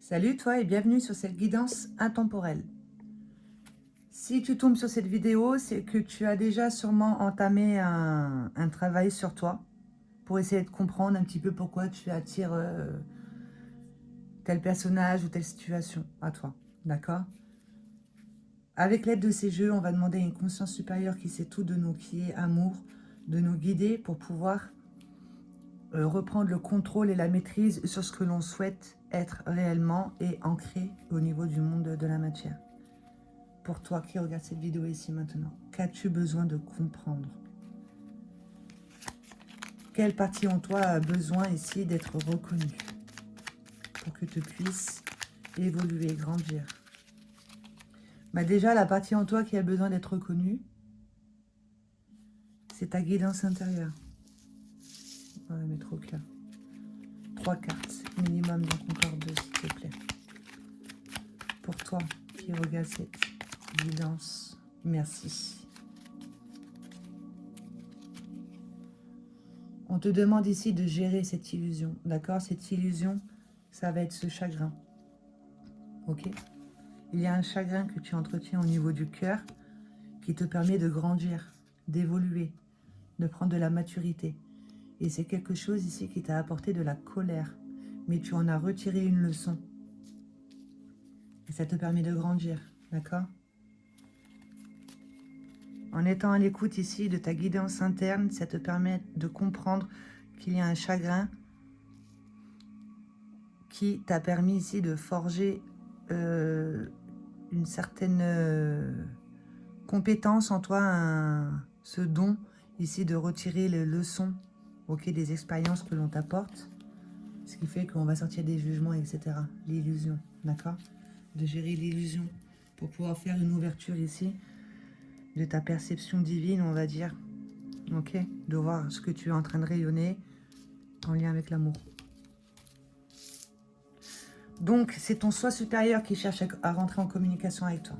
Salut toi et bienvenue sur cette guidance intemporelle. Si tu tombes sur cette vidéo, c'est que tu as déjà sûrement entamé un travail sur toi pour essayer de comprendre un petit peu pourquoi tu attires tel personnage ou telle situation à toi, d'accord? Avec l'aide de ces jeux, on va demander à une conscience supérieure qui sait tout de nous, qui est amour, de nous guider pour pouvoir reprendre le contrôle et la maîtrise sur ce que l'on souhaite être réellement et ancré au niveau du monde de la matière. Pour toi qui regarde cette vidéo ici maintenant, qu'as-tu besoin de comprendre? Quelle partie en toi a besoin ici d'être reconnue pour que tu puisses évoluer, grandir? Déjà, la partie en toi qui a besoin d'être reconnue, c'est ta guidance intérieure. On va mettre au clair. 3 cartes minimum, donc encore 2 s'il te plaît. Pour toi qui regarde cette guidance, merci. On te demande ici de gérer cette illusion, d'accord? Cette illusion, ça va être ce chagrin, ok? Il y a un chagrin que tu entretiens au niveau du cœur qui te permet de grandir, d'évoluer, de prendre de la maturité. Et c'est quelque chose ici qui t'a apporté de la colère, mais tu en as retiré une leçon. Et ça te permet de grandir, d'accord? En étant à l'écoute ici de ta guidance interne, ça te permet de comprendre qu'il y a un chagrin qui t'a permis ici de forger une certaine compétence en toi, ce don ici de retirer les leçons des expériences que l'on t'apporte, ce qui fait qu'on va sortir des jugements, etc. L'illusion, d'accord? De gérer l'illusion pour pouvoir faire une ouverture ici de ta perception divine, on va dire, ok? De voir ce que tu es en train de rayonner en lien avec l'amour. Donc, c'est ton soi supérieur qui cherche à rentrer en communication avec toi.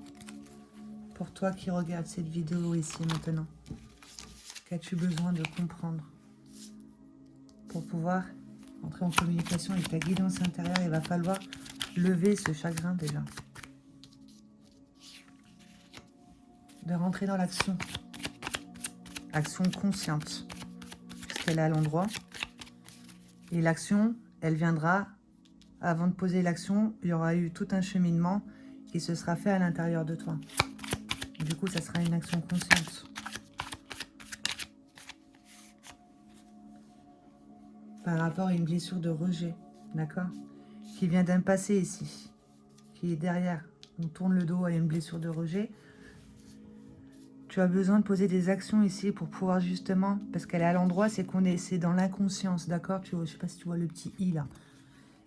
Pour toi qui regarde cette vidéo ici maintenant, qu'as-tu besoin de comprendre pour pouvoir entrer en communication avec ta guidance intérieure? Il va falloir lever ce chagrin déjà. De rentrer dans l'action. Action consciente. Puisqu'elle est à l'endroit. Et l'action, elle viendra, avant de poser l'action, il y aura eu tout un cheminement qui se sera fait à l'intérieur de toi. Du coup, ça sera une action consciente. Par rapport à une blessure de rejet, d'accord? Qui vient d'un passé ici, qui est derrière. On tourne le dos à une blessure de rejet. Tu as besoin de poser des actions ici pour pouvoir justement, parce qu'elle est à l'endroit, c'est dans l'inconscience, d'accord? Je ne sais pas si tu vois le petit i là.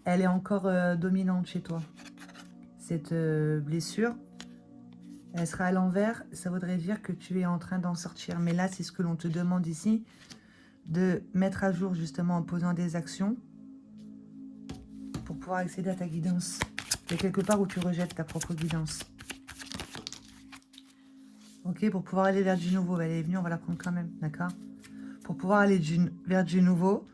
Elle est encore dominante chez toi. Cette blessure, elle sera à l'envers, ça voudrait dire que tu es en train d'en sortir. Mais là, c'est ce que l'on te demande ici, de mettre à jour justement en posant des actions pour pouvoir accéder à ta guidance. Il y a quelque part où tu rejettes ta propre guidance. Ok, pour pouvoir aller vers du nouveau, elle est venue, on va la prendre quand même, d'accord? Pour pouvoir aller vers du nouveau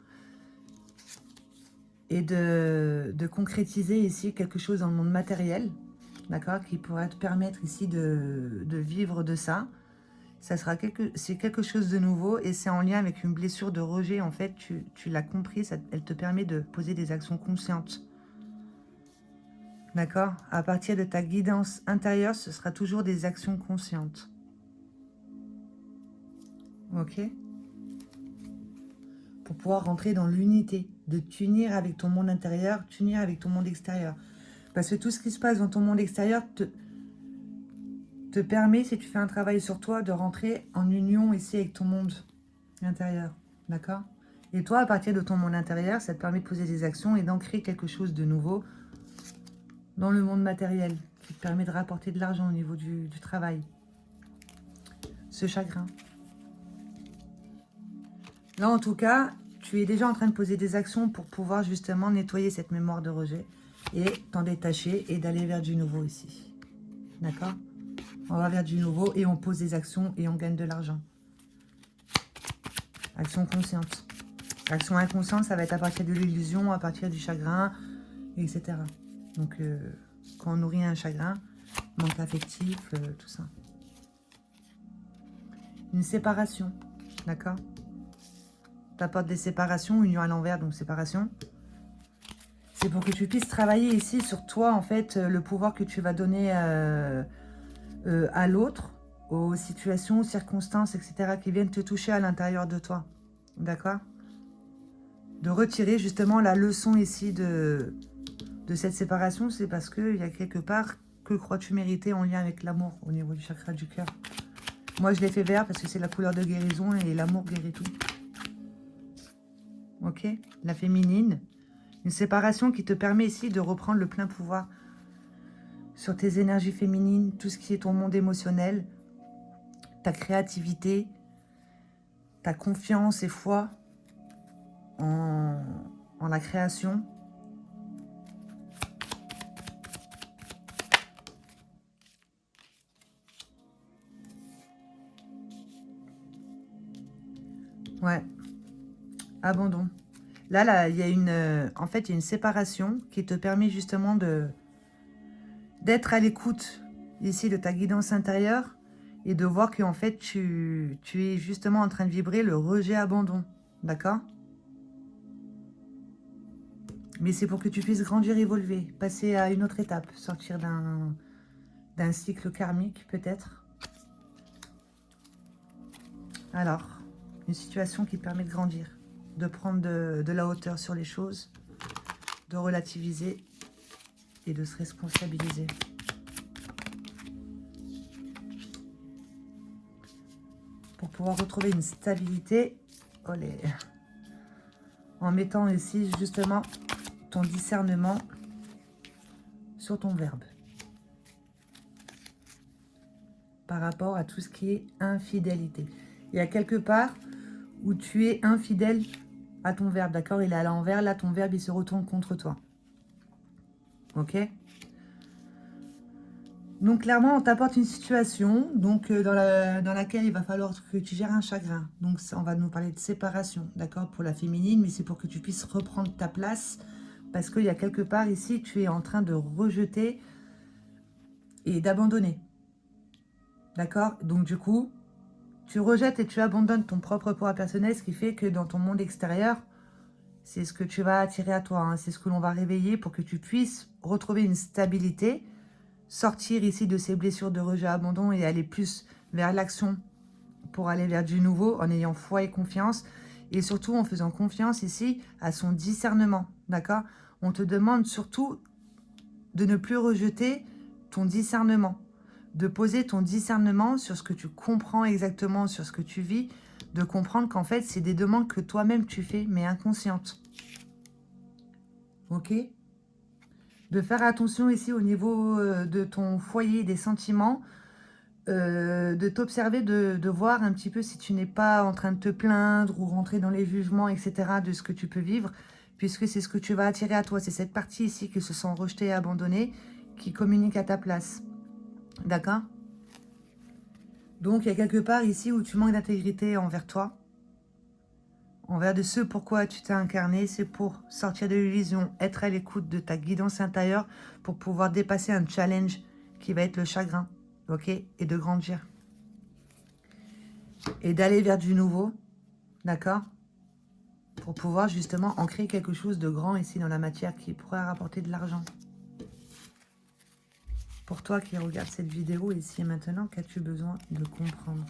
et de concrétiser ici quelque chose dans le monde matériel, d'accord? Qui pourrait te permettre ici de vivre de ça. C'est quelque chose de nouveau et c'est en lien avec une blessure de rejet. En fait, tu l'as compris, elle te permet de poser des actions conscientes. D'accord? À partir de ta guidance intérieure, ce sera toujours des actions conscientes. Ok? Pour pouvoir rentrer dans l'unité, de t'unir avec ton monde intérieur, t'unir avec ton monde extérieur. Parce que tout ce qui se passe dans ton monde extérieur te permet, si tu fais un travail sur toi, de rentrer en union ici avec ton monde intérieur. D'accord? Et toi, à partir de ton monde intérieur, ça te permet de poser des actions et d'ancrer quelque chose de nouveau dans le monde matériel, qui te permet de rapporter de l'argent au niveau du travail. Ce chagrin. Là, en tout cas, tu es déjà en train de poser des actions pour pouvoir justement nettoyer cette mémoire de rejet et t'en détacher et d'aller vers du nouveau ici. D'accord? On va vers du nouveau et on pose des actions et on gagne de l'argent. Action consciente. Action inconsciente, ça va être à partir de l'illusion, à partir du chagrin, etc. Donc, quand on nourrit un chagrin, manque affectif, tout ça. Une séparation, d'accord? T'apportes des séparations, union à l'envers, donc séparation. C'est pour que tu puisses travailler ici sur toi, en fait, le pouvoir que tu vas donner à l'autre, aux situations, aux circonstances, etc., qui viennent te toucher à l'intérieur de toi. D'accord? De retirer justement la leçon ici de cette séparation, c'est parce qu'il y a quelque part, que crois-tu mériter en lien avec l'amour au niveau du chakra du cœur? Moi, je l'ai fait vert parce que c'est la couleur de guérison et l'amour guérit tout. Ok? La féminine. Une séparation qui te permet ici de reprendre le plein pouvoir sur tes énergies féminines, tout ce qui est ton monde émotionnel, ta créativité, ta confiance et foi en la création. Ouais. Abandon. Là, il y a en fait, il y a une séparation qui te permet justement d'être à l'écoute ici de ta guidance intérieure et de voir qu'en fait, tu es justement en train de vibrer le rejet-abandon. D'accord? Mais c'est pour que tu puisses grandir, évoluer, passer à une autre étape, sortir d'un cycle karmique peut-être. Alors, une situation qui permet de grandir, de prendre de la hauteur sur les choses, de relativiser et de se responsabiliser. Pour pouvoir retrouver une stabilité, olé, en mettant ici justement ton discernement sur ton verbe. Par rapport à tout ce qui est infidélité. Il y a quelque part où tu es infidèle à ton verbe, d'accord? Il est à l'envers, là ton verbe il se retourne contre toi. Ok? Donc clairement on t'apporte une situation donc, dans laquelle il va falloir que tu gères un chagrin. Donc ça, on va nous parler de séparation, d'accord? Pour la féminine, mais c'est pour que tu puisses reprendre ta place. Parce qu'il y a quelque part ici, tu es en train de rejeter et d'abandonner. D'accord? Donc du coup, tu rejettes et tu abandonnes ton propre pouvoir personnel, ce qui fait que dans ton monde extérieur, c'est ce que tu vas attirer à toi. Hein, c'est ce que l'on va réveiller pour que tu puisses retrouver une stabilité, sortir ici de ces blessures de rejet, abandon et aller plus vers l'action pour aller vers du nouveau en ayant foi et confiance. Et surtout en faisant confiance ici à son discernement. D'accord? On te demande surtout de ne plus rejeter ton discernement. De poser ton discernement sur ce que tu comprends exactement, sur ce que tu vis, de comprendre qu'en fait, c'est des demandes que toi-même tu fais, mais inconscientes. Ok? De faire attention ici au niveau de ton foyer, des sentiments, de t'observer, de voir un petit peu si tu n'es pas en train de te plaindre ou rentrer dans les jugements, etc., de ce que tu peux vivre, puisque c'est ce que tu vas attirer à toi. C'est cette partie ici qui se sent rejetée et abandonnée qui communique à ta place. D'accord? Donc, il y a quelque part ici où tu manques d'intégrité envers toi, envers de ce pourquoi tu t'es incarné, c'est pour sortir de l'illusion, être à l'écoute de ta guidance intérieure pour pouvoir dépasser un challenge qui va être le chagrin, ok? Et de grandir. Et d'aller vers du nouveau, d'accord? Pour pouvoir justement en créer quelque chose de grand ici dans la matière qui pourrait rapporter de l'argent. Pour toi qui regardes cette vidéo ici et maintenant, qu'as-tu besoin de comprendre?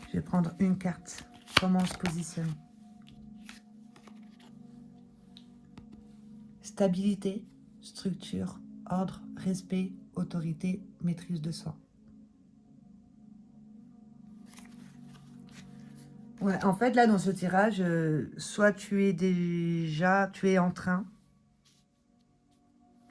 Je vais prendre une carte. Comment on se positionne? Stabilité, structure, ordre, respect, autorité, maîtrise de soi. Ouais, en fait, là, dans ce tirage, soit tu es en train.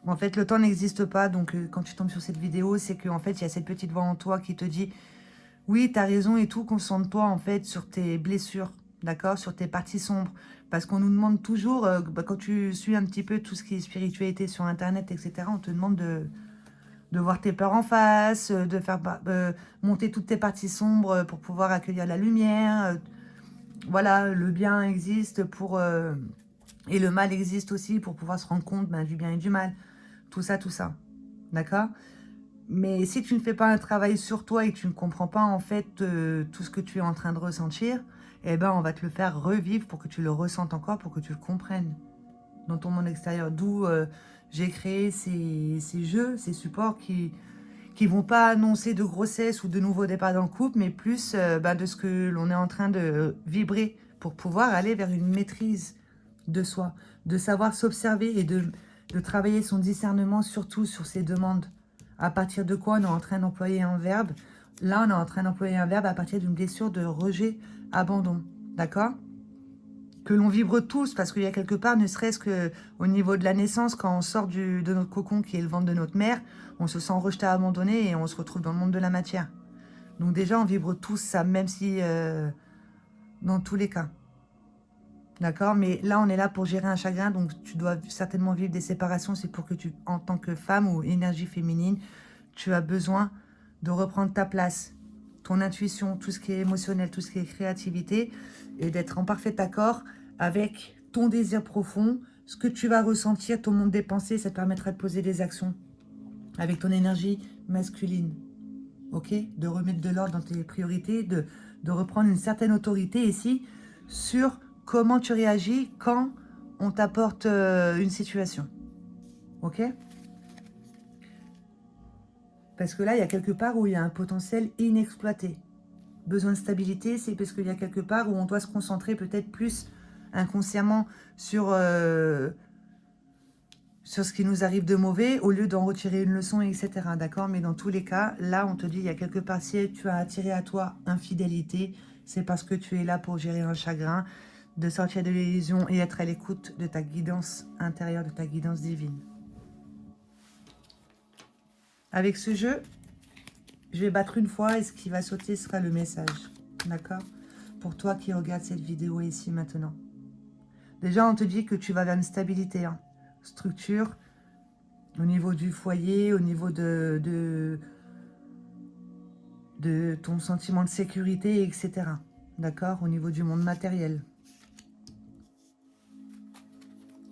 En fait, le temps n'existe pas, donc quand tu tombes sur cette vidéo, c'est qu'en fait, il y a cette petite voix en toi qui te dit « Oui, tu as raison et tout, concentre-toi en fait sur tes blessures, d'accord? Sur tes parties sombres. » Parce qu'on nous demande toujours, quand tu suis un petit peu tout ce qui est spiritualité sur Internet, etc., on te demande de voir tes peurs en face, de faire monter toutes tes parties sombres pour pouvoir accueillir la lumière. Voilà, le bien existe et le mal existe aussi pour pouvoir se rendre compte du bien et du mal. tout ça, d'accord? Mais si tu ne fais pas un travail sur toi et que tu ne comprends pas en fait tout ce que tu es en train de ressentir, eh ben on va te le faire revivre pour que tu le ressentes encore, pour que tu le comprennes dans ton monde extérieur. D'où j'ai créé ces jeux, ces supports qui vont pas annoncer de grossesse ou de nouveau départ dans le couple, mais plus de ce que l'on est en train de vibrer pour pouvoir aller vers une maîtrise de soi, de savoir s'observer et de travailler son discernement surtout sur ses demandes. À partir de quoi on est en train d'employer un verbe? Là, on est en train d'employer un verbe à partir d'une blessure de rejet, abandon. D'accord? Que l'on vibre tous, parce qu'il y a quelque part, ne serait-ce qu'au niveau de la naissance, quand on sort de notre cocon qui est le ventre de notre mère, on se sent rejeté, abandonné et on se retrouve dans le monde de la matière. Donc déjà, on vibre tous ça, même si dans tous les cas. D'accord? Mais là, on est là pour gérer un chagrin, donc tu dois certainement vivre des séparations. C'est pour que tu, en tant que femme ou énergie féminine, tu as besoin de reprendre ta place, ton intuition, tout ce qui est émotionnel, tout ce qui est créativité, et d'être en parfait accord avec ton désir profond, ce que tu vas ressentir, ton monde des pensées, ça te permettra de poser des actions avec ton énergie masculine. Ok? De remettre de l'ordre dans tes priorités, de reprendre une certaine autorité ici sur comment tu réagis quand on t'apporte une situation. Ok? Parce que là, il y a quelque part où il y a un potentiel inexploité. Besoin de stabilité, c'est parce qu'il y a quelque part où on doit se concentrer peut-être plus inconsciemment sur ce qui nous arrive de mauvais, au lieu d'en retirer une leçon, etc. D'accord? Mais dans tous les cas, là, on te dit, il y a quelque part, si tu as attiré à toi infidélité, c'est parce que tu es là pour gérer un chagrin, de sortir de l'illusion et être à l'écoute de ta guidance intérieure, de ta guidance divine. Avec ce jeu, je vais battre une fois et ce qui va sauter sera le message. D'accord? Pour toi qui regardes cette vidéo ici maintenant. Déjà, on te dit que tu vas vers une stabilité, hein. Structure, au niveau du foyer, au niveau de ton sentiment de sécurité, etc. D'accord? Au niveau du monde matériel.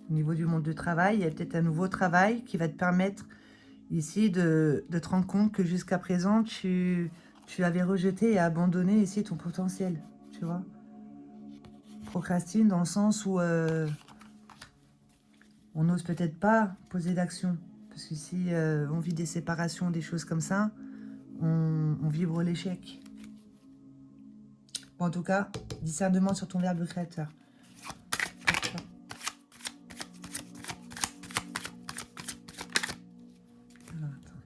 Au niveau du monde du travail, il y a peut-être un nouveau travail qui va te permettre ici de te rendre compte que jusqu'à présent, tu avais rejeté et abandonné ici ton potentiel. Tu vois? Procrastine dans le sens où on n'ose peut-être pas poser d'action. Parce que si on vit des séparations, des choses comme ça, on vibre l'échec. Bon, en tout cas, discernement sur ton verbe créateur. Alors, attends.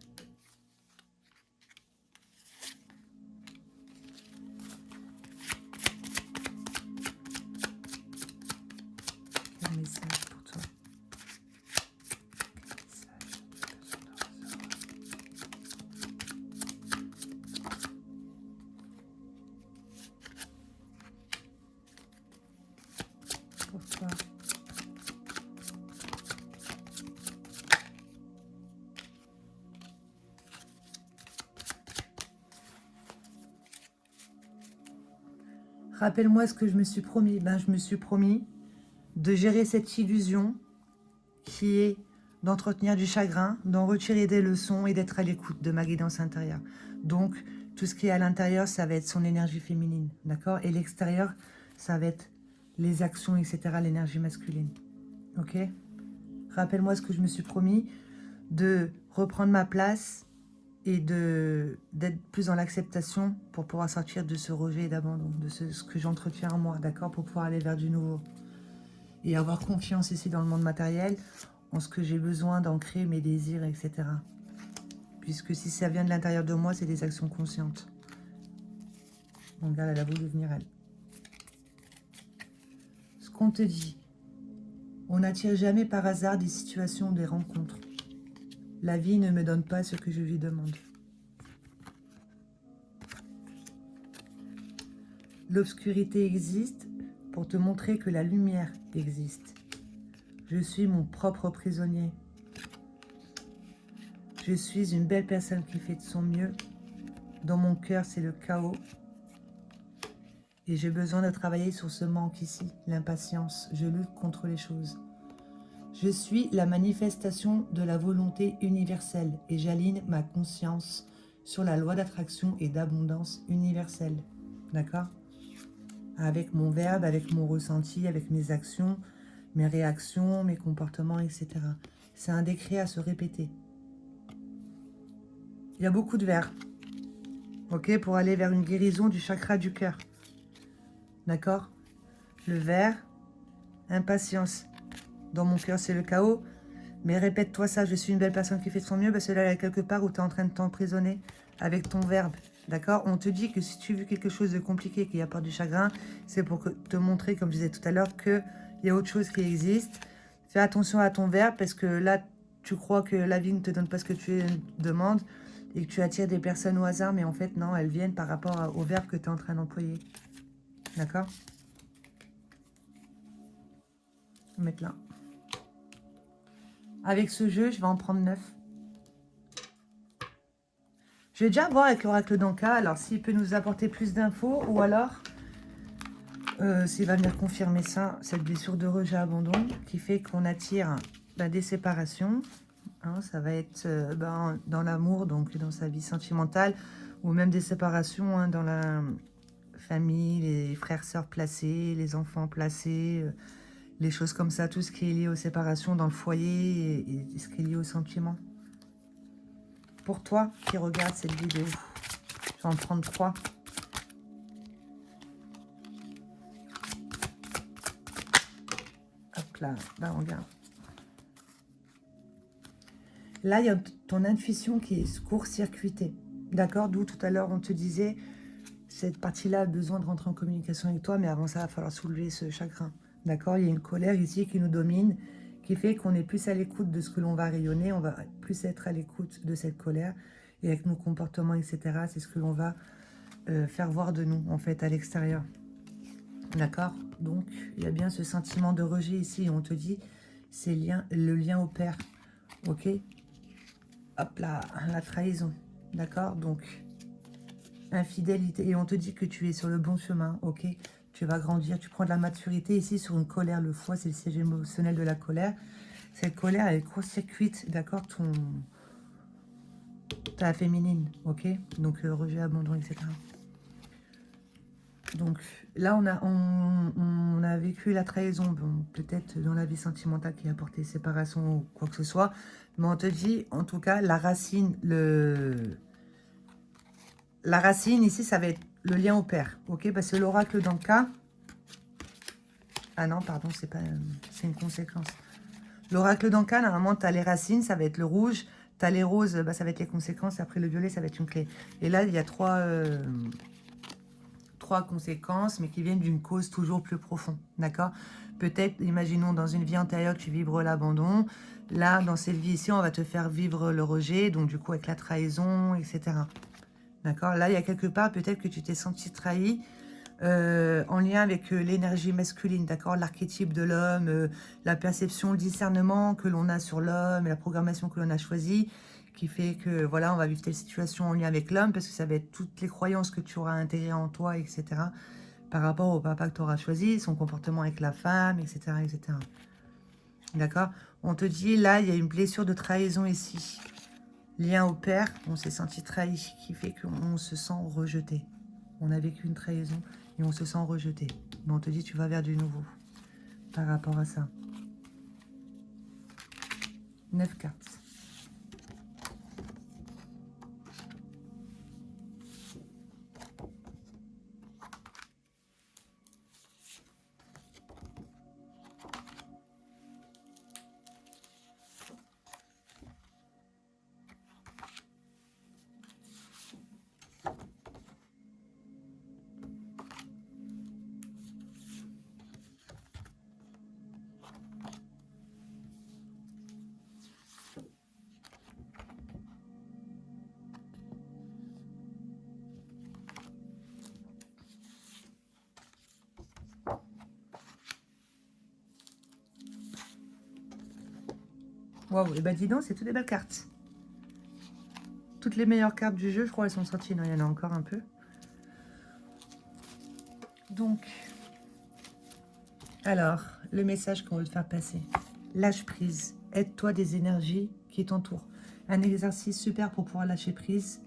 Quel message pour toi? Quel message tu as besoin de recevoir? Pour toi. Rappelle-moi ce que je me suis promis. Ben, je me suis promis de gérer cette illusion qui est d'entretenir du chagrin, d'en retirer des leçons et d'être à l'écoute de ma guidance intérieure. Donc, tout ce qui est à l'intérieur, ça va être son énergie féminine, d'accord? Et l'extérieur, ça va être les actions, etc., l'énergie masculine. Ok? Rappelle-moi ce que je me suis promis, de reprendre ma place et d'être plus dans l'acceptation pour pouvoir sortir de ce rejet et d'abandon, de ce que j'entretiens en moi, d'accord? Pour pouvoir aller vers du nouveau. Et avoir confiance ici dans le monde matériel, en ce que j'ai besoin d'ancrer mes désirs, etc. Puisque si ça vient de l'intérieur de moi, c'est des actions conscientes. Donc regarde, elle a voulu venir, elle. Ce qu'on te dit, on n'attire jamais par hasard des situations, des rencontres. La vie ne me donne pas ce que je lui demande. L'obscurité existe pour te montrer que la lumière existe. Je suis mon propre prisonnier. Je suis une belle personne qui fait de son mieux. Dans mon cœur, c'est le chaos. Et j'ai besoin de travailler sur ce manque ici, l'impatience. Je lutte contre les choses. Je suis la manifestation de la volonté universelle et j'aligne ma conscience sur la loi d'attraction et d'abondance universelle. D'accord? Avec mon verbe, avec mon ressenti, avec mes actions, mes réactions, mes comportements, etc. C'est un décret à se répéter. Il y a beaucoup de vers, ok, pour aller vers une guérison du chakra du cœur. D'accord? Le ver, impatience. Dans mon cœur, c'est le chaos. Mais répète-toi ça, je suis une belle personne qui fait de son mieux, parce que là, il y a quelque part où tu es en train de t'emprisonner avec ton verbe. D'accord? On te dit que si tu veux quelque chose de compliqué qui apporte du chagrin, c'est pour te montrer, comme je disais tout à l'heure, qu'il y a autre chose qui existe. Fais attention à ton verbe, parce que là, tu crois que la vie ne te donne pas ce que tu demandes et que tu attires des personnes au hasard, mais en fait, non, elles viennent par rapport au verbe que tu es en train d'employer. D'accord? On va mettre là. Avec ce jeu, je vais en prendre 9. Je vais déjà voir avec l'oracle d'Anka, alors s'il peut nous apporter plus d'infos, ou alors s'il va venir confirmer ça, cette blessure de rejet abandon, qui fait qu'on attire des séparations. Hein, ça va être dans l'amour, donc dans sa vie sentimentale, ou même des séparations dans la famille, les frères, sœurs placés, les enfants placés, les choses comme ça, tout ce qui est lié aux séparations dans le foyer et ce qui est lié aux sentiments. Pour toi qui regarde cette vidéo, je vais en prendre 3. Hop là, on regarde. Là, il y a ton intuition qui est court-circuitée. D'accord? D'où tout à l'heure, on te disait, cette partie-là a besoin de rentrer en communication avec toi, mais avant ça, il va falloir soulever ce chagrin. D'accord? Il y a une colère ici qui nous domine, qui fait qu'on est plus à l'écoute de ce que l'on va rayonner, on va plus être à l'écoute de cette colère, et avec nos comportements, etc., c'est ce que l'on va faire voir de nous, en fait, à l'extérieur. D'accord? Donc, il y a bien ce sentiment de rejet ici, on te dit, c'est le lien au père. Ok? Hop là, la trahison. D'accord? Donc, infidélité. Et on te dit que tu es sur le bon chemin. Ok? Tu vas grandir, tu prends de la maturité. Ici, sur une colère, le foie, c'est le siège émotionnel de la colère. Cette colère, elle court-circuite, d'accord, ta féminine, ok? Donc, rejet, abandon, etc. Donc, là, on a vécu la trahison, bon, peut-être dans la vie sentimentale qui a apporté séparation ou quoi que ce soit. Mais on te dit, en tout cas, la racine, la racine, ici, ça va être le lien au père, ok? Parce que l'oracle dans le cas... Ah non, pardon, c'est pas, c'est une conséquence. L'oracle d'Anka, normalement, tu as les racines, ça va être le rouge. Tu as les roses, ça va être les conséquences. Après, le violet, ça va être une clé. Et là, il y a trois conséquences, mais qui viennent d'une cause toujours plus profonde. D'accord? Peut-être, imaginons, dans une vie antérieure, tu vibres l'abandon. Là, dans cette vie ici, on va te faire vivre le rejet. Donc, du coup, avec la trahison, etc. D'accord? Là, il y a quelque part, peut-être que tu t'es senti trahi. En lien avec l'énergie masculine, d'accord, l'archétype de l'homme, la perception, le discernement que l'on a sur l'homme, la programmation que l'on a choisie, qui fait que, voilà, on va vivre telle situation en lien avec l'homme, parce que ça va être toutes les croyances que tu auras intégrées en toi, etc., par rapport au papa que tu auras choisi, son comportement avec la femme, etc., etc. D'accord? On te dit, là, il y a une blessure de trahison ici. Lien au père, on s'est senti trahi, qui fait qu'on se sent rejeté. On a vécu une trahison et on se sent rejeté. Mais on te dit, tu vas vers du nouveau par rapport à ça. 9 cartes. Waouh, et bah dis donc, c'est toutes des belles cartes. Toutes les meilleures cartes du jeu, je crois, elles sont sorties. Non, il y en a encore un peu. Donc, alors, le message qu'on veut te faire passer. lâche prise. Aide-toi des énergies qui t'entourent. Un exercice super pour pouvoir lâcher prise.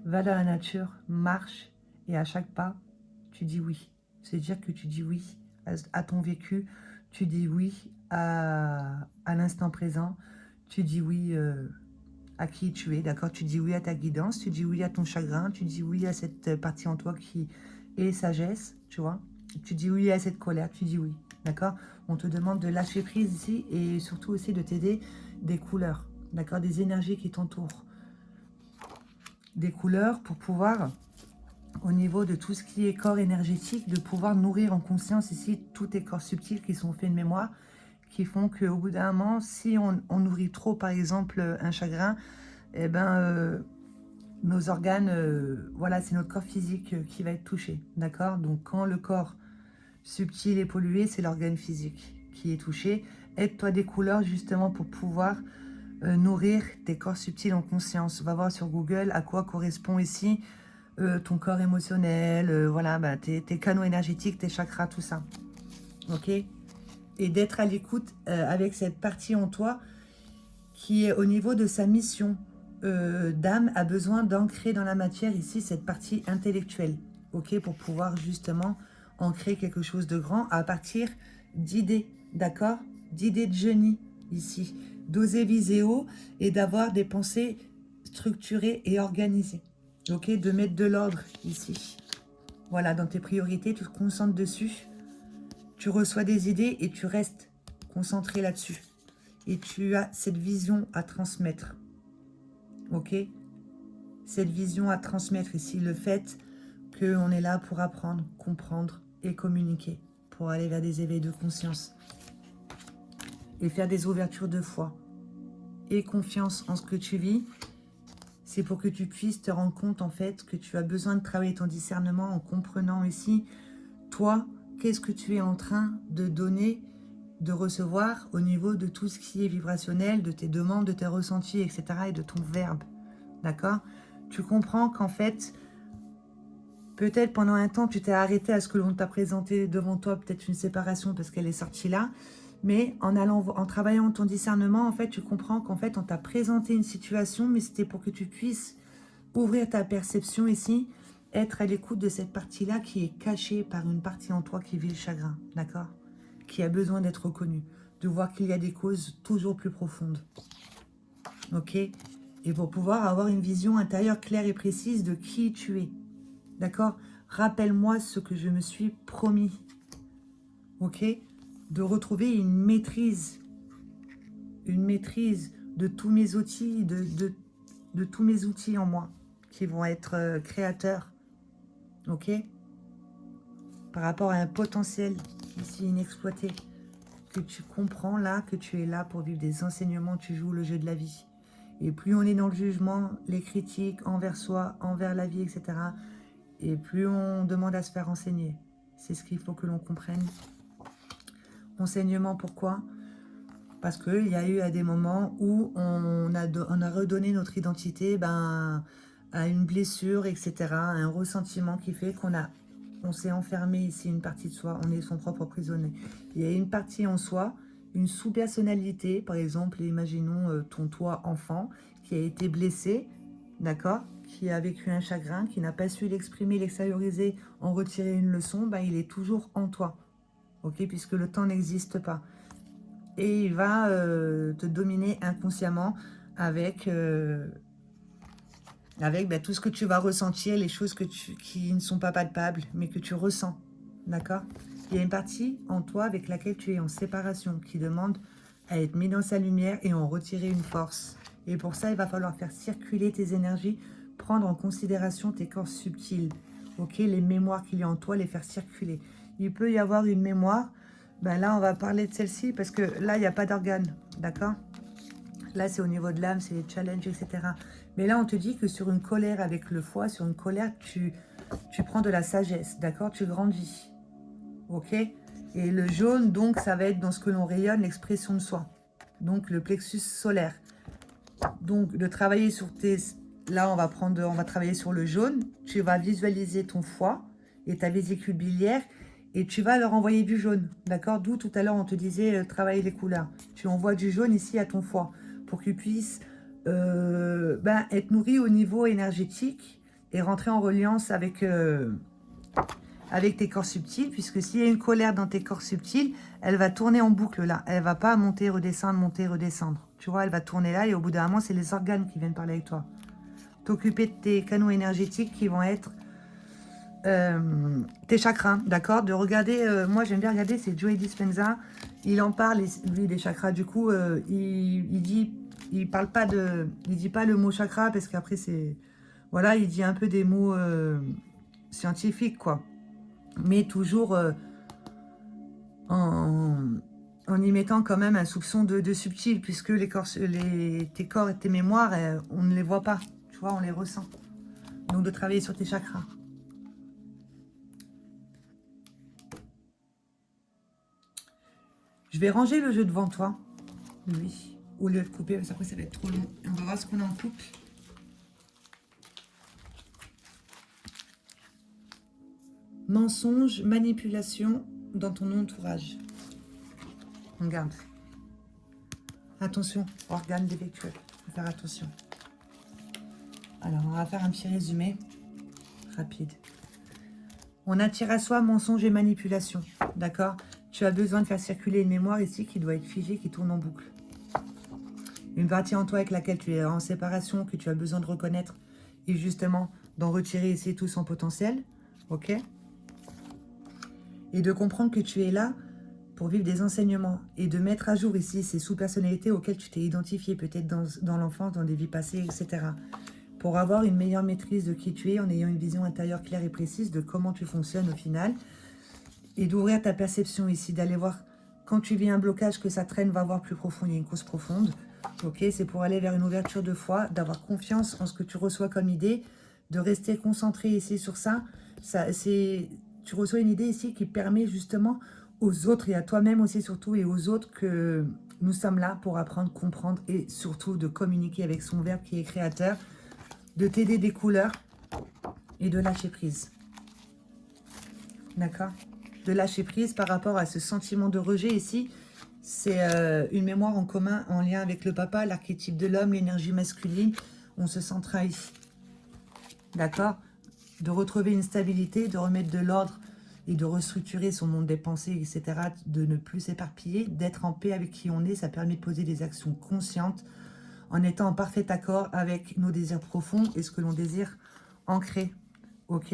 Va dans la nature, marche, et à chaque pas, tu dis oui. C'est-à-dire que tu dis oui à ton vécu, tu dis oui à l'instant présent, tu dis oui à qui tu es, d'accord? Tu dis oui à ta guidance, tu dis oui à ton chagrin, tu dis oui à cette partie en toi qui est sagesse, tu vois? Tu dis oui à cette colère, tu dis oui, d'accord? On te demande de lâcher prise ici et surtout aussi de t'aider des couleurs, d'accord? Des énergies qui t'entourent. Des couleurs pour pouvoir, au niveau de tout ce qui est corps énergétique, de pouvoir nourrir en conscience ici tous tes corps subtils qui sont faits de mémoire, qui font qu'au bout d'un moment, si on nourrit trop, par exemple, un chagrin, eh ben, nos organes, voilà, c'est notre corps physique qui va être touché, d'accord? Donc, quand le corps subtil est pollué, c'est l'organe physique qui est touché. Aide-toi des couleurs, justement, pour pouvoir nourrir tes corps subtils en conscience. Va voir sur Google à quoi correspond ici ton corps émotionnel, voilà, bah, tes canaux énergétiques, tes chakras, tout ça. Ok? Et d'être à l'écoute avec cette partie en toi qui est au niveau de sa mission d'âme, a besoin d'ancrer dans la matière ici cette partie intellectuelle, ok, pour pouvoir justement ancrer quelque chose de grand à partir d'idées, d'accord, d'idées de génie ici, d'oser viser haut et d'avoir des pensées structurées et organisées, ok, de mettre de l'ordre ici. Voilà, dans tes priorités, tu te concentres dessus, tu reçois des idées et tu restes concentré là-dessus. Et tu as cette vision à transmettre. Ok? Cette vision à transmettre ici, le fait qu'on est là pour apprendre, comprendre et communiquer, pour aller vers des éveils de conscience et faire des ouvertures de foi. Et confiance en ce que tu vis, c'est pour que tu puisses te rendre compte en fait que tu as besoin de travailler ton discernement en comprenant ici, toi, qu'est-ce que tu es en train de donner, de recevoir au niveau de tout ce qui est vibrationnel, de tes demandes, de tes ressentis, etc. et de ton verbe. D'accord? Tu comprends qu'en fait, peut-être pendant un temps, tu t'es arrêté à ce que l'on t'a présenté devant toi, peut-être une séparation parce qu'elle est sortie là, mais en travaillant ton discernement, en fait, tu comprends qu'en fait, on t'a présenté une situation, mais c'était pour que tu puisses ouvrir ta perception ici, être à l'écoute de cette partie-là qui est cachée par une partie en toi qui vit le chagrin, d'accord? Qui a besoin d'être reconnue, de voir qu'il y a des causes toujours plus profondes. Ok? Et pour pouvoir avoir une vision intérieure claire et précise de qui tu es. D'accord? Rappelle-moi ce que je me suis promis. Ok? De retrouver une maîtrise de tous mes outils, de tous mes outils en moi, qui vont être créateurs. Ok? Par rapport à un potentiel ici inexploité, que tu comprends là, que tu es là pour vivre des enseignements, tu joues le jeu de la vie. Et plus on est dans le jugement, les critiques envers soi, envers la vie, etc., et plus on demande à se faire enseigner. C'est ce qu'il faut que l'on comprenne. Enseignement, pourquoi? Parce qu'il y a eu à des moments où on a redonné notre identité à une blessure, etc., à un ressentiment qui fait on s'est enfermé ici, une partie de soi, on est son propre prisonnier. Il y a une partie en soi, une sous-personnalité, par exemple, imaginons ton toi enfant, qui a été blessé, d'accord, qui a vécu un chagrin, qui n'a pas su l'exprimer, l'extérioriser, en retirer une leçon, il est toujours en toi, ok, puisque le temps n'existe pas. Et il va te dominer inconsciemment avec tout ce que tu vas ressentir, les choses qui ne sont pas palpables, mais que tu ressens. D'accord? Il y a une partie en toi avec laquelle tu es en séparation, qui demande à être mis dans sa lumière et en retirer une force. Et pour ça, il va falloir faire circuler tes énergies, prendre en considération tes corps subtils. Ok? Les mémoires qu'il y a en toi, les faire circuler. Il peut y avoir une mémoire. Là, on va parler de celle-ci parce que là, il n'y a pas d'organe. D'accord? Là, c'est au niveau de l'âme, c'est les challenges, etc. Mais là, on te dit que sur une colère avec le foie, sur une colère, tu prends de la sagesse, d'accord? Tu grandis, ok? Et le jaune, donc, ça va être dans ce que l'on rayonne, l'expression de soi. Donc, le plexus solaire. Donc, de travailler sur tes... Là, on va travailler sur le jaune. Tu vas visualiser ton foie et ta vésicule biliaire Et tu vas leur envoyer du jaune, d'accord? D'où tout à l'heure, on te disait travailler les couleurs. Tu envoies du jaune ici à ton foie pour qu'il puisse être nourri au niveau énergétique et rentrer en reliance avec tes corps subtils, puisque s'il y a une colère dans tes corps subtils, elle va tourner en boucle là. Elle va pas monter, redescendre. Tu vois, elle va tourner là et au bout d'un moment, c'est les organes qui viennent parler avec toi. T'occuper de tes canaux énergétiques qui vont être tes chakras, d'accord? De regarder, moi j'aime bien regarder, c'est Joey Dispenza, il en parle, lui, des chakras, du coup, il dit, il parle pas de, il dit pas le mot chakra, parce qu'après c'est, voilà, il dit un peu des mots scientifiques, quoi, mais toujours en, en y mettant quand même un soupçon de subtil, puisque tes corps et tes mémoires, on ne les voit pas, tu vois, on les ressent, donc de travailler sur tes chakras. Je vais ranger le jeu devant toi, lui, au lieu de couper, parce qu'après ça va être trop long. On va voir ce qu'on en coupe. Mensonge, manipulation dans ton entourage. Regarde. Attention, organe défectueux. Faut faire attention. Alors, on va faire un petit résumé rapide. On attire à soi mensonge et manipulation. D'accord? Tu as besoin de faire circuler une mémoire ici qui doit être figée, qui tourne en boucle. Une partie en toi avec laquelle tu es en séparation, que tu as besoin de reconnaître et justement d'en retirer ici tout son potentiel. Ok? Et de comprendre que tu es là pour vivre des enseignements et de mettre à jour ici ces sous-personnalités auxquelles tu t'es identifié, peut-être dans l'enfance, dans des vies passées, etc. Pour avoir une meilleure maîtrise de qui tu es en ayant une vision intérieure claire et précise de comment tu fonctionnes au final et d'ouvrir ta perception ici, d'aller voir quand tu vis un blocage que ça traîne, va voir plus profond, il y a une cause profonde. Ok, c'est pour aller vers une ouverture de foi, d'avoir confiance en ce que tu reçois comme idée, de rester concentré ici sur ça. Tu reçois une idée ici qui permet justement aux autres et à toi-même aussi surtout et aux autres que nous sommes là pour apprendre, comprendre et surtout de communiquer avec son verbe qui est créateur, de t'aider des couleurs et de lâcher prise. D'accord? De lâcher prise par rapport à ce sentiment de rejet ici. C'est une mémoire en commun en lien avec le papa, l'archétype de l'homme, l'énergie masculine. On se sent trahi. D'accord? De retrouver une stabilité, de remettre de l'ordre et de restructurer son monde des pensées, etc. De ne plus s'éparpiller, d'être en paix avec qui on est. Ça permet de poser des actions conscientes en étant en parfait accord avec nos désirs profonds et ce que l'on désire ancrer. Ok?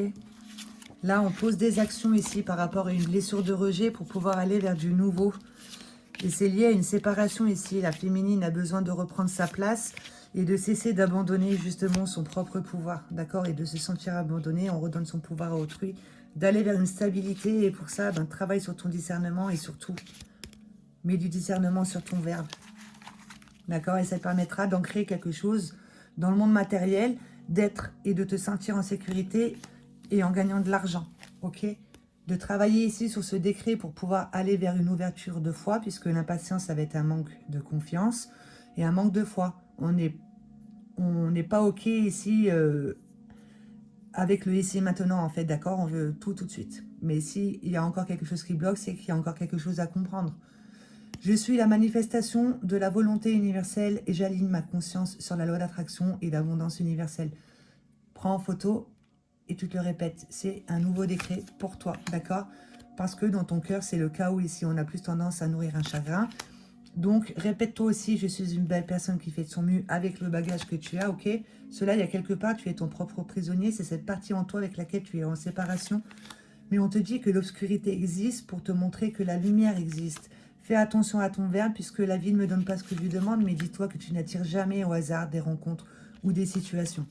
Là, on pose des actions ici par rapport à une blessure de rejet pour pouvoir aller vers du nouveau. Et c'est lié à une séparation ici. La féminine a besoin de reprendre sa place et de cesser d'abandonner justement son propre pouvoir, d'accord? Et de se sentir abandonné, on redonne son pouvoir à autrui, d'aller vers une stabilité. Et pour ça, travaille sur ton discernement et surtout, mets du discernement sur ton verbe, d'accord? Et ça te permettra d'ancrer quelque chose dans le monde matériel, d'être et de te sentir en sécurité et en gagnant de l'argent, ok? De travailler ici sur ce décret pour pouvoir aller vers une ouverture de foi, puisque l'impatience, ça va être un manque de confiance et un manque de foi. On n'est pas ok ici avec le ici et maintenant, en fait, d'accord? On veut tout de suite. Mais s'il y a encore quelque chose qui bloque, c'est qu'il y a encore quelque chose à comprendre. Je suis la manifestation de la volonté universelle et j'aligne ma conscience sur la loi d'attraction et d'abondance universelle. Prends en photo et tu te le répètes. C'est un nouveau décret pour toi, d'accord? Parce que dans ton cœur, c'est le chaos ici. On a plus tendance à nourrir un chagrin. Donc, répète-toi aussi, je suis une belle personne qui fait de son mieux avec le bagage que tu as, ok? Cela, il y a quelque part, tu es ton propre prisonnier. C'est cette partie en toi avec laquelle tu es en séparation. Mais on te dit que l'obscurité existe pour te montrer que la lumière existe. Fais attention à ton verbe, puisque la vie ne me donne pas ce que je lui demande, mais dis-toi que tu n'attires jamais au hasard des rencontres ou des situations.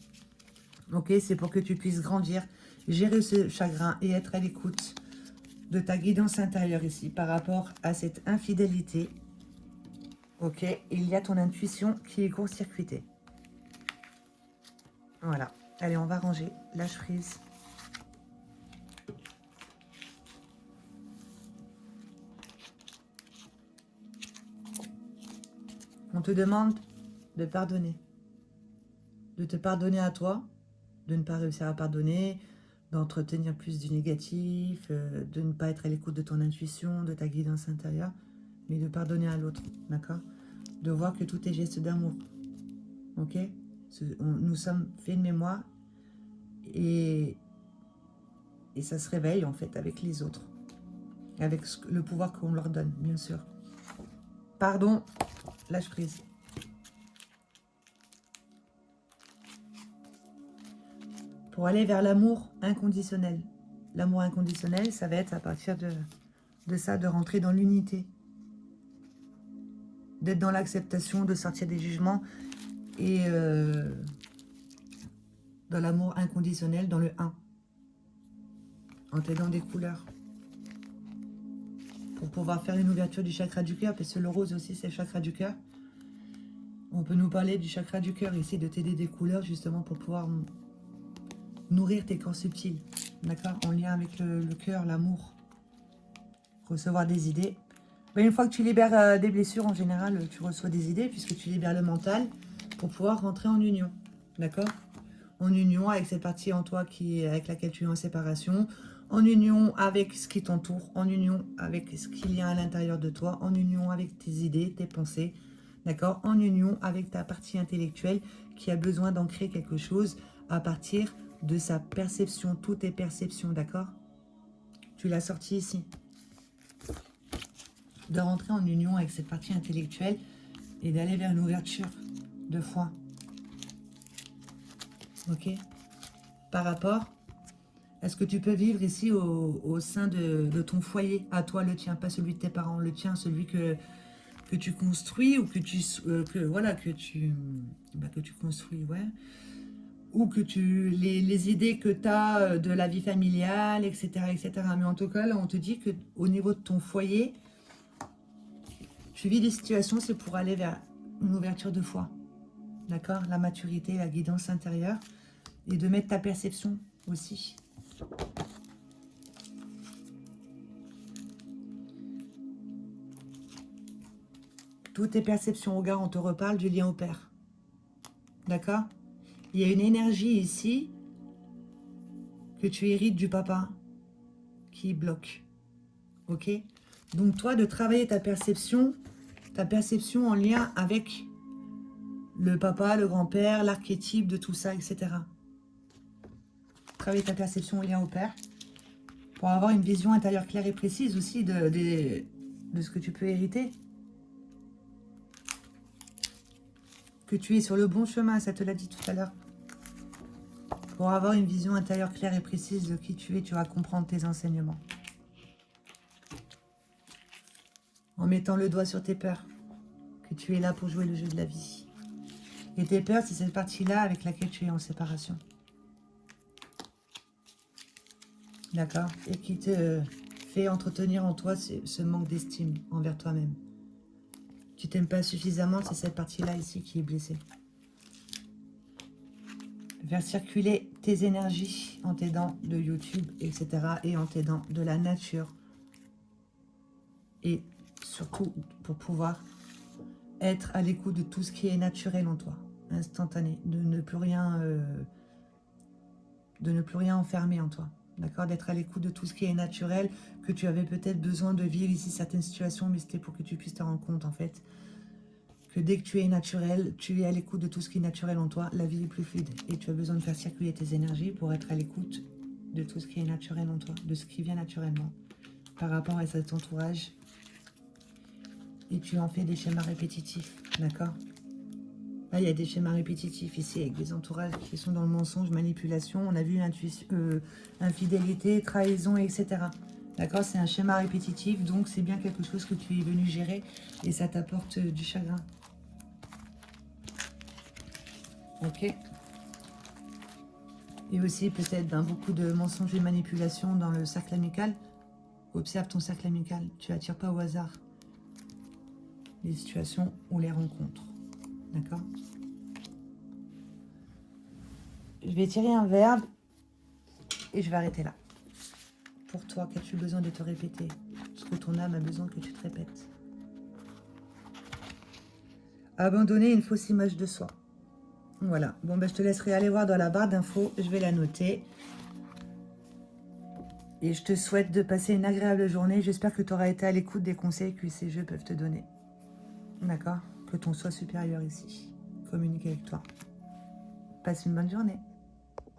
Ok, c'est pour que tu puisses grandir, gérer ce chagrin et être à l'écoute de ta guidance intérieure ici par rapport à cette infidélité. Ok, il y a ton intuition qui est court-circuitée. Voilà. Allez, on va ranger. Lâche prise. On te demande de pardonner. De te pardonner à toi, de ne pas réussir à pardonner, d'entretenir plus du négatif, de ne pas être à l'écoute de ton intuition, de ta guidance intérieure, mais de pardonner à l'autre, d'accord? De voir que tout est geste d'amour, ok? Nous sommes faits de mémoire et ça se réveille en fait avec les autres, avec le pouvoir qu'on leur donne, bien sûr. Pardon, lâche prise. Pour aller vers l'amour inconditionnel. L'amour inconditionnel, ça va être à partir de ça, de rentrer dans l'unité. D'être dans l'acceptation, de sortir des jugements et dans l'amour inconditionnel, dans le 1. En t'aidant des couleurs. Pour pouvoir faire une ouverture du chakra du cœur, parce que le rose aussi, c'est le chakra du cœur. On peut nous parler du chakra du cœur, essayer de t'aider des couleurs, justement, pour pouvoir nourrir tes corps subtils. D'accord? En lien avec le cœur, l'amour. Recevoir des idées. Mais une fois que tu libères des blessures, en général, tu reçois des idées, puisque tu libères le mental, pour pouvoir rentrer en union. D'accord? En union avec cette partie en toi avec laquelle tu es en séparation, en union avec ce qui t'entoure, en union avec ce qu'il y a à l'intérieur de toi, en union avec tes idées, tes pensées, d'accord? En union avec ta partie intellectuelle qui a besoin d'ancrer quelque chose à partir de sa perception, toutes tes perceptions, d'accord? Tu l'as sorti ici. De rentrer en union avec cette partie intellectuelle et d'aller vers une ouverture de foi. Ok? Par rapport à ce que tu peux vivre ici au sein de ton foyer, à toi le tien, pas celui de tes parents, le tien, celui que tu construis ou que tu construis, ouais, ou que les idées que tu as de la vie familiale, etc., etc. Mais en tout cas, là, on te dit que au niveau de ton foyer, tu vis des situations, c'est pour aller vers une ouverture de foi, d'accord? La maturité, la guidance intérieure, et de mettre ta perception aussi. Toutes tes perceptions, regarde, on te reparle du lien au père. D'accord? Il y a une énergie ici que tu hérites du papa qui bloque. Ok? Donc toi, de travailler ta perception en lien avec le papa, le grand-père, l'archétype de tout ça, etc. Travailler ta perception en lien au père pour avoir une vision intérieure claire et précise aussi de ce que tu peux hériter. Que tu es sur le bon chemin, ça te l'a dit tout à l'heure. Pour avoir une vision intérieure claire et précise de qui tu es, tu vas comprendre tes enseignements. En mettant le doigt sur tes peurs, que tu es là pour jouer le jeu de la vie. Et tes peurs, c'est cette partie-là avec laquelle tu es en séparation. D'accord? Et qui te fait entretenir en toi ce manque d'estime envers toi-même. Tu t'aimes pas suffisamment, c'est cette partie-là ici qui est blessée. Faire circuler tes énergies en t'aidant de YouTube, etc. et en t'aidant de la nature. Et surtout pour pouvoir être à l'écoute de tout ce qui est naturel en toi, instantané, de ne plus rien enfermer en toi. D'accord? D'être à l'écoute de tout ce qui est naturel, que tu avais peut-être besoin de vivre ici certaines situations, mais c'était pour que tu puisses te rendre compte en fait que dès que tu es naturel, tu es à l'écoute de tout ce qui est naturel en toi, la vie est plus fluide. Et tu as besoin de faire circuler tes énergies pour être à l'écoute de tout ce qui est naturel en toi, de ce qui vient naturellement par rapport à cet entourage. Et tu en fais des schémas répétitifs, d'accord? Là, il y a des schémas répétitifs ici avec des entourages qui sont dans le mensonge, manipulation. On a vu infidélité, trahison, etc. D'accord? C'est un schéma répétitif, donc c'est bien quelque chose que tu es venu gérer et ça t'apporte du chagrin. Ok? Et aussi peut-être beaucoup de mensonges et manipulations dans le cercle amical. Observe ton cercle amical. Tu n'attires pas au hasard les situations ou les rencontres. D'accord? Je vais tirer un verbe et je vais arrêter là. Pour toi, qu'as-tu besoin de te répéter? Ce que ton âme a besoin que tu te répètes. Abandonner une fausse image de soi. Voilà. Bon, ben, je te laisserai aller voir dans la barre d'infos. Je vais la noter. Et je te souhaite de passer une agréable journée. J'espère que tu auras été à l'écoute des conseils que ces jeux peuvent te donner. D'accord? Que ton soi supérieur ici communique avec toi. Passe une bonne journée.